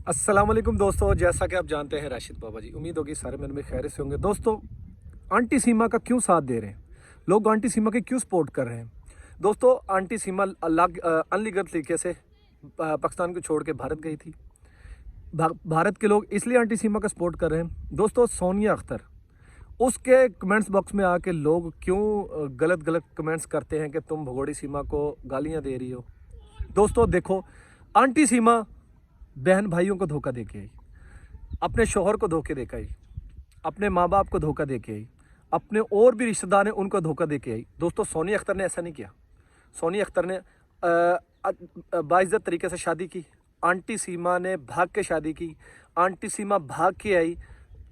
अस्सलाम वालेकुम दोस्तों, जैसा कि आप जानते हैं राशिद बाबा जी, उम्मीद होगी सारे मन में खैर से होंगे। दोस्तों, आंटी सीमा का क्यों साथ दे रहे हैं लोग? आंटी सीमा की क्यों सपोर्ट कर रहे हैं? दोस्तों, आंटी सीमा अलग अनलीगल तरीके से पाकिस्तान को छोड़ के भारत गई थी। भारत के लोग इसलिए आंटी सीमा का सपोर्ट कर रहे हैं। दोस्तों, सोनिया अख्तर, उसके कमेंट्स बॉक्स में आके लोग क्यों गलत गलत कमेंट्स करते हैं कि तुम भगोड़ी सीमा को गालियां दे रही हो। दोस्तों देखो, आंटी सीमा बहन भाइयों को धोखा दे के आई, अपने शोहर को धोखे दे के आई, अपने माँ बाप को धोखा दे के आई, अपने और भी रिश्तेदार हैं उनको धोखा दे के आई। दोस्तों, सोनिया अख्तर ने ऐसा नहीं किया। सोनिया अख्तर ने बाइज्जत तरीके से शादी की। आंटी सीमा ने भाग के शादी की। आंटी सीमा भाग के आई।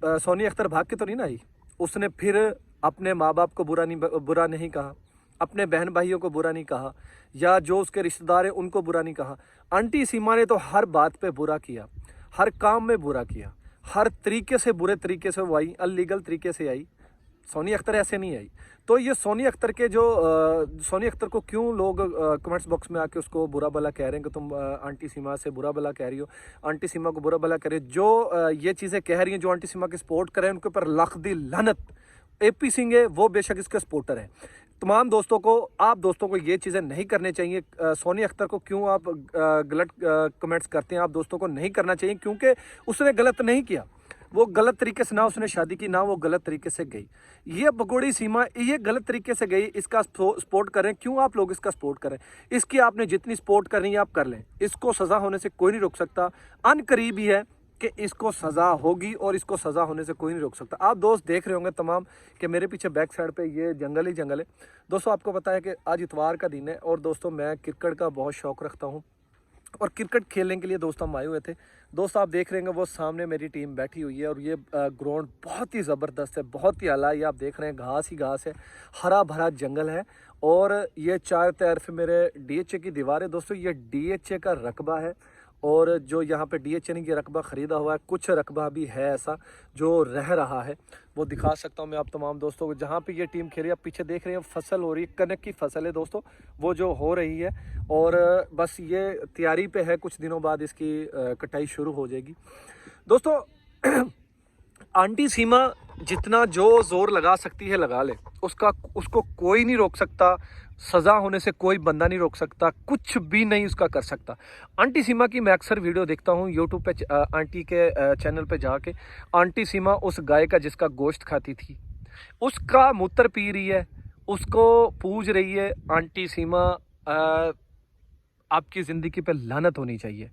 सोनिया अख्तर भाग के तो नहीं ना आई। उसने फिर अपने माँ बाप को बुरा नहीं कहा, अपने बहन भाइयों को बुरा नहीं कहा, या जो उसके रिश्तेदार हैं उनको बुरा नहीं कहा। आंटी सीमा ने तो हर बात पे बुरा किया, हर काम में बुरा किया, हर तरीके से बुरे तरीके से वो आई, अनलीगल तरीके से आई। सोनिया अख्तर ऐसे नहीं आई। तो ये सोनिया अख्तर के जो सोनिया अख्तर को क्यों लोग कमेंट्स बॉक्स में आके उसको बुरा भला कह रहे हैं कि तुम आंटी सीमा से बुरा भला कह रही हो, आंटी सीमा को बुरा भला कह रही हो। जो ये चीज़ें कह रही हैं, जो आंटी सीमा की सपोर्ट कर रहे हैं, उनके ऊपर लाख दी लानत। AP सिंह है, वो बेशक इसके सपोर्टर है। तमाम दोस्तों को, आप दोस्तों को ये चीज़ें नहीं करनी चाहिए। सोनिया अख्तर को क्यों आप गलत कमेंट्स करते हैं? आप दोस्तों को नहीं करना चाहिए, क्योंकि उसने गलत नहीं किया। वो गलत तरीके से ना उसने शादी की, ना वो गलत तरीके से गई। ये भगोड़ी सीमा ये गलत तरीके से गई, इसका सपोर्ट करें। क्यों आप लोग इसका सपोर्ट करें? इसकी आपने जितनी सपोर्ट करनी है आप कर लें। इसको सज़ा होने से कोई नहीं रोक सकता। अनकरीब ही है कि इसको सज़ा होगी और इसको सज़ा होने से कोई नहीं रोक सकता। आप दोस्त देख रहे होंगे तमाम कि मेरे पीछे बैक साइड पे ये जंगल ही जंगल है। दोस्तों, आपको पता है कि आज इतवार का दिन है और दोस्तों मैं क्रिकेट का बहुत शौक़ रखता हूँ और क्रिकेट खेलने के लिए दोस्त हम आए हुए थे। दोस्त आप देख रहे हैं वो सामने मेरी टीम बैठी हुई है और ये ग्राउंड बहुत ही ज़बरदस्त है, बहुत ही आला। ये आप देख रहे हैं घास ही घास है, हरा भरा जंगल है और ये चारों तरफ मेरे DHA की दीवार है। दोस्तों, ये DHA का रकबा है और जो यहाँ पे DHA ने ये रकबा ख़रीदा हुआ है, कुछ रकबा भी है ऐसा जो रह रहा है, वो दिखा सकता हूँ मैं आप तमाम दोस्तों को। जहाँ पे ये टीम खेल रही है, आप पीछे देख रहे हैं फसल हो रही है, कनक की फसल है दोस्तों, वो जो हो रही है और बस ये तैयारी पे है। कुछ दिनों बाद इसकी कटाई शुरू हो जाएगी। दोस्तों, आंटी सीमा जितना जो ज़ोर लगा सकती है लगा ले, उसको कोई नहीं रोक सकता। सज़ा होने से कोई बंदा नहीं रोक सकता, कुछ भी नहीं उसका कर सकता। आंटी सीमा की मैं अक्सर वीडियो देखता हूँ यूट्यूब पे, आंटी के चैनल पे जाके। आंटी सीमा उस गाय का जिसका गोश्त खाती थी, उसका मूत्र पी रही है, उसको पूज रही है। आंटी सीमा, आपकी ज़िंदगी पे लानत होनी चाहिए।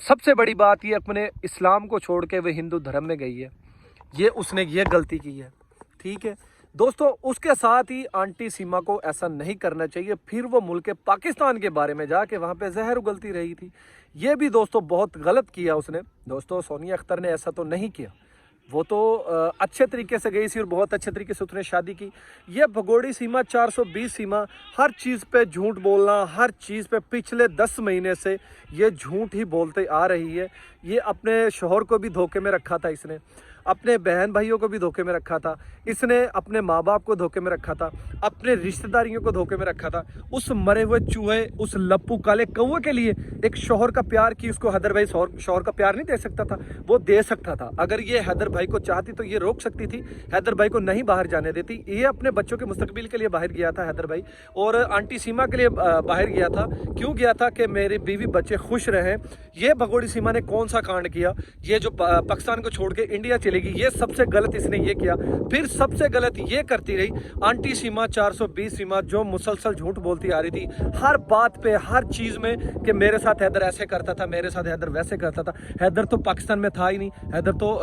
सबसे बड़ी बात ये, अपने इस्लाम को छोड़ के वह हिंदू धर्म में गई है, ये उसने ये गलती की है। ठीक है दोस्तों, उसके साथ ही आंटी सीमा को ऐसा नहीं करना चाहिए। फिर वो मुल्क पाकिस्तान के बारे में जाके वहाँ पे जहर उगलती रही थी, ये भी दोस्तों बहुत गलत किया उसने। दोस्तों, सोनिया अख्तर ने ऐसा तो नहीं किया, वो तो अच्छे तरीके से गई थी और बहुत अच्छे तरीके से उसने शादी की। ये भगोड़ी सीमा, 420 सीमा, हर चीज़ पे झूठ बोलना, हर चीज़ पे पिछले 10 महीने से ये झूठ ही बोलते आ रही है। ये अपने शोहर को भी धोखे में रखा था इसने, अपने बहन भाइयों को भी धोखे में रखा था इसने, अपने माँ बाप को धोखे में रखा था, अपने रिश्तेदारियों को धोखे में रखा था। उस मरे हुए चूहे, उस लप्पू काले कौवे के लिए एक शोहर का प्यार की उसको हैदर भाई शोहर का प्यार नहीं दे सकता था? वो दे सकता था। अगर ये हैदर भाई को चाहती तो ये रोक सकती थी, हैदर भाई को नहीं बाहर जाने देती। ये अपने बच्चों के मुस्तकबिल के लिए बाहर गया था हैदर भाई, और आंटी सीमा के लिए बाहर गया था। क्यों गया था? कि मेरे बीवी बच्चे खुश रहें। ये भगोड़ी सीमा ने कौन सा कांड किया? ये जो पाकिस्तान को छोड़ के इंडिया चलेगी, ये सबसे गलत इसने ये किया। फिर सबसे गलत ये करती रही आंटी सीमा, 420 सीमा, जो मुसलसल झूठ बोलती आ रही थी हर बात पे, हर चीज़ में, कि मेरे साथ हैदर ऐसे करता था, मेरे साथ हैदर वैसे करता था। हैदर तो पाकिस्तान में था ही नहीं, हैदर तो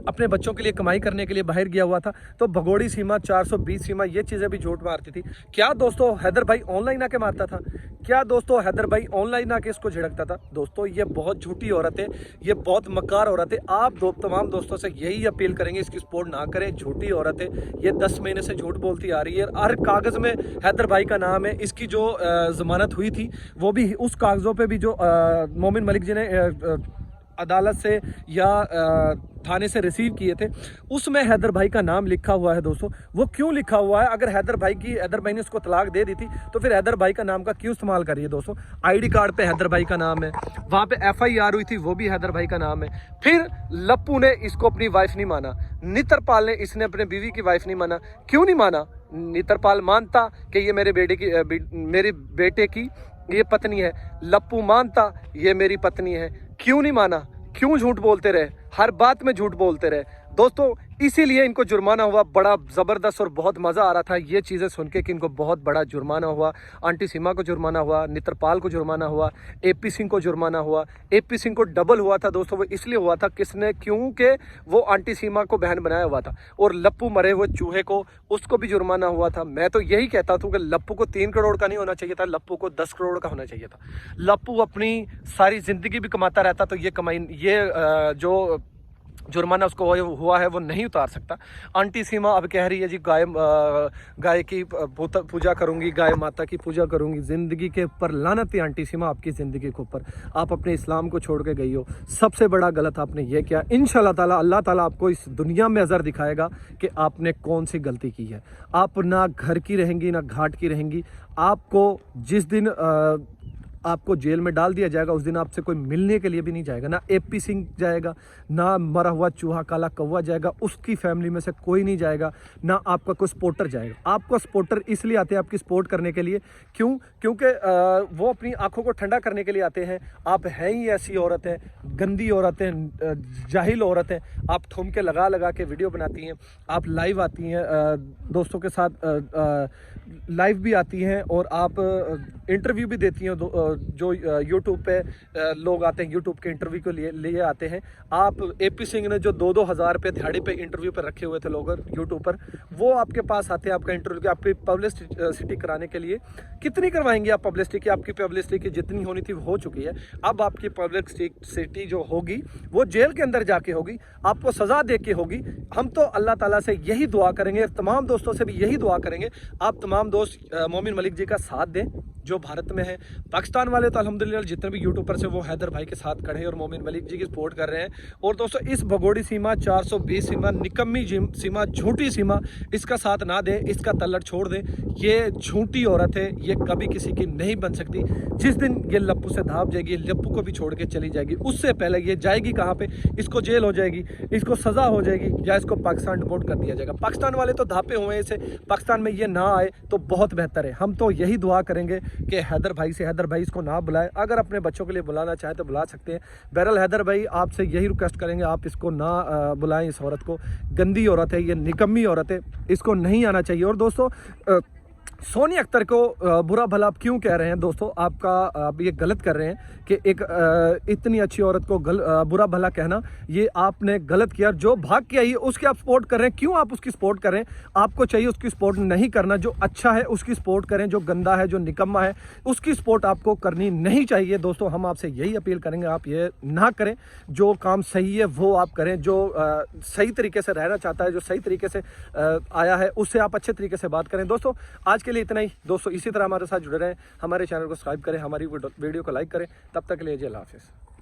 अपने बच्चों के लिए कमाई करने के लिए बाहर गया हुआ था। तो भगोड़ी सीमा, 420 सीमा, ये चीज़ें भी झूठ मारती थी। क्या दोस्तों हैदर भाई ऑनलाइन आके मारता था? क्या दोस्तों हैदर भाई ऑनलाइन आके इसको झिड़कता था? दोस्तों, ये बहुत झूठी औरत है, ये बहुत मकार औरत है। आप तमाम दोस्तों से यही अपील करेंगे, इसकी सपोर्ट ना करें। झूठी औरत है ये, 10 महीने से झूठ बोलती आ रही है। हर कागज़ में हैदर भाई का नाम है। इसकी जो ज़मानत हुई थी वो भी उस कागज़ों पर भी जो मोमिन मलिक जी ने अदालत से या थाने से रिसीव किए थे, उसमें हैदर भाई का नाम लिखा हुआ है दोस्तों। वो क्यों लिखा हुआ है? अगर हैदर भाई ने उसको तलाक दे दी थी तो फिर हैदर भाई का नाम का क्यों इस्तेमाल करिए दोस्तों? आईडी कार्ड पे हैदर भाई का नाम है, वहाँ पे FIR हुई थी, वो भी हैदर भाई का नाम है। फिर लप्पू ने इसको अपनी वाइफ नहीं माना, नितरपाल ने इसने अपने बीवी की वाइफ नहीं माना। क्यों नहीं माना? नितरपाल मानता कि ये मेरे बेटे की ये पत्नी है, लप्पू मानता ये मेरी पत्नी है। क्यों नहीं माना? क्यों झूठ बोलते रहे? हर बात में झूठ बोलते रहे दोस्तों। इसीलिए इनको जुर्माना हुआ, बड़ा ज़बरदस्त, और बहुत मज़ा आ रहा था ये चीज़ें सुन के कि इनको बहुत बड़ा जुर्माना हुआ। आंटी सीमा को जुर्माना हुआ, नित्रपाल को जुर्माना हुआ, AP सिंह को जुर्माना हुआ। AP सिंह को डबल हुआ था दोस्तों। वो इसलिए हुआ था किसने? क्योंकि वो आंटी सीमा को बहन बनाया हुआ था। और लप्पू मरे हुए चूहे को, उसको भी जुर्माना हुआ था। मैं तो यही कहता हूँ कि लप्पू को 3 करोड़ का नहीं होना चाहिए था, लप्पू को 10 करोड़ का होना चाहिए था। लप्पू अपनी सारी ज़िंदगी भी कमाता रहता तो ये जो जुर्माना उसको हुआ है वो नहीं उतार सकता। आंटी सीमा अब कह रही है जी गाय की पूजा करूंगी, गाय माता की पूजा करूंगी। ज़िंदगी के ऊपर लानत है आंटी सीमा, आपकी ज़िंदगी के ऊपर। आप अपने इस्लाम को छोड़ के गई हो, सबसे बड़ा गलत आपने ये किया। इंशाल्लाह ताला अल्लाह ताला आपको इस दुनिया में अज़र दिखाएगा कि आपने कौन सी गलती की है। आप ना घर की रहेंगी ना घाट की रहेंगी। आपको जिस दिन आपको जेल में डाल दिया जाएगा उस दिन आपसे कोई मिलने के लिए भी नहीं जाएगा। ना AP सिंह जाएगा, ना मरा हुआ चूहा काला कौवा जाएगा, उसकी फैमिली में से कोई नहीं जाएगा, ना आपका कोई सपोर्टर जाएगा। आपको सपोर्टर इसलिए आते हैं आपकी सपोर्ट करने के लिए। क्यों? क्योंकि वो अपनी आंखों को ठंडा करने के लिए आते हैं। आप हैं ही ऐसी औरत हैं, गंदी औरत हैं, जाहिल औरत हैं। आप ठुमके लगा लगा के वीडियो बनाती हैं, आप लाइव आती हैं दोस्तों के साथ, लाइव भी आती हैं, और आप इंटरव्यू भी देती हैं। जो यूट्यूब पे लोग आते हैं, यूट्यूब के इंटरव्यू को लिए आते हैं। आप AP सिंह ने जो 2-2 हज़ार रुपये दिहाड़ी पे इंटरव्यू पर रखे हुए थे लोग यूट्यूबर, वो आपके पास आते हैं आपका इंटरव्यू, आपकी पब्लिसिटी कराने के लिए। कितनी करवाएंगे आप पब्लिसिटी? आपकी पब्लिसिटी की जितनी होनी थी वो हो चुकी है। अब आपकी पब्लिसिटी जो होगी वो जेल के अंदर जाके होगी, आपको सज़ा दे के होगी। हम तो अल्लाह ताला से यही दुआ करेंगे, तमाम दोस्तों से भी यही दुआ करेंगे, आप तमाम दोस्त मोमिन मलिक जी का साथ दें जो भारत में है। पाकिस्तान वाले तो अल्हम्दुलिल्लाह जितने भी यूट्यूबर्स हैं वो हैदर भाई के साथ खड़े हैं और मोमिन मलिक जी की सपोर्ट कर रहे हैं। और दोस्तों इस भगोड़ी सीमा, 420 सीमा, निकम्मी सीमा, झूठी सीमा, इसका साथ ना दें, इसका तल्लट छोड़ दें। ये झूठी औरत है, ये कभी किसी की नहीं बन सकती। जिस दिन ये लप्पू से धाप जाएगी, लप्पू को भी छोड़ के चली जाएगी, उससे पहले ये जाएगी कहाँ पे? इसको जेल हो जाएगी, इसको सज़ा हो जाएगी, या इसको पाकिस्तान डिपोर्ट कर दिया जाएगा। पाकिस्तान वाले तो धापे हुए हैं इसे, पाकिस्तान में ये ना आए तो बहुत बेहतर है। हम तो यही दुआ करेंगे कि हैदर भाई इसको ना बुलाए। अगर अपने बच्चों के लिए बुलाना चाहे तो बुला सकते हैं। बहरहाल हैदर भाई आपसे यही रिक्वेस्ट करेंगे, आप इसको ना बुलाएं। इस औरत को, गंदी औरत है ये, निकम्मी औरत है, इसको नहीं आना चाहिए। और दोस्तों सोनी अख्तर को बुरा भला आप क्यों कह रहे हैं दोस्तों? आप ये गलत कर रहे हैं कि एक इतनी अच्छी औरत को बुरा भला कहना, ये आपने गलत किया। जो भाग के आई है उसकी आप सपोर्ट कर रहे हैं। क्यों आप उसकी सपोर्ट कर रहे हैं? आपको चाहिए उसकी सपोर्ट नहीं करना। जो अच्छा है उसकी सपोर्ट करें, जो गंदा है, जो निकम्मा है, उसकी सपोर्ट आपको करनी नहीं चाहिए। दोस्तों हम आपसे यही अपील करेंगे, आप ये ना करें। जो काम सही है वो आप करें, जो सही तरीके से रहना चाहता है, जो सही तरीके से आया है, उससे आप अच्छे तरीके से बात करें। दोस्तों आज के लिए इतना ही। दोस्तों इसी तरह हमारे साथ जुड़े रहें, हमारे चैनल को सब्सक्राइब करें, हमारी वीडियो को लाइक करें। तब तक के लिए जय अल्लाह हाफिज़।